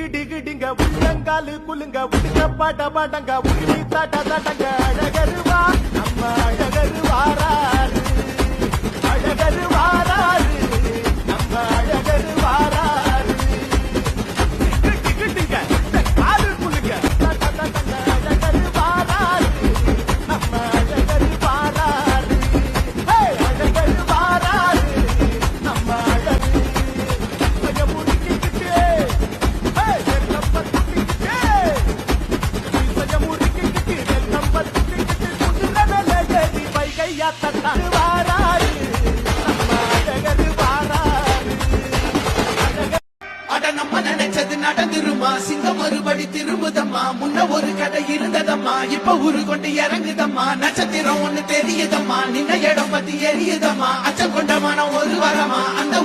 டிகு டிகு டிங்க உள்ளங்காலு குலுங்க உடுக்க பாட பாடங்க உருளி தட தடங்க அழகருவா நம்ம அழகருவாராரு அழகருவாராரு நம்ம அழகருவாராரு டிகு டிகு டிங்க காலு குலுங்க தட தடங்க அழகருவாராரு நம்ம அழகருவாராரு ஹே அழகருவாராரு நம்ம அழகு முறுக்கிக்கிட்டே நம்ம நினைச்சது நடந்துருமா சிங்கம் மறுபடி திரும்புதம்மா முன்ன ஒரு கதை இருந்ததம்மா இப்ப ஊரு கொண்டு இறங்குதம்மா நட்சத்திரம் ஒண்ணு தெரியுதம்மா நின்ன இடம் பத்தி எரியுதம்மா அச்சம் கொண்ட மனம் ஒரு வரமா அந்த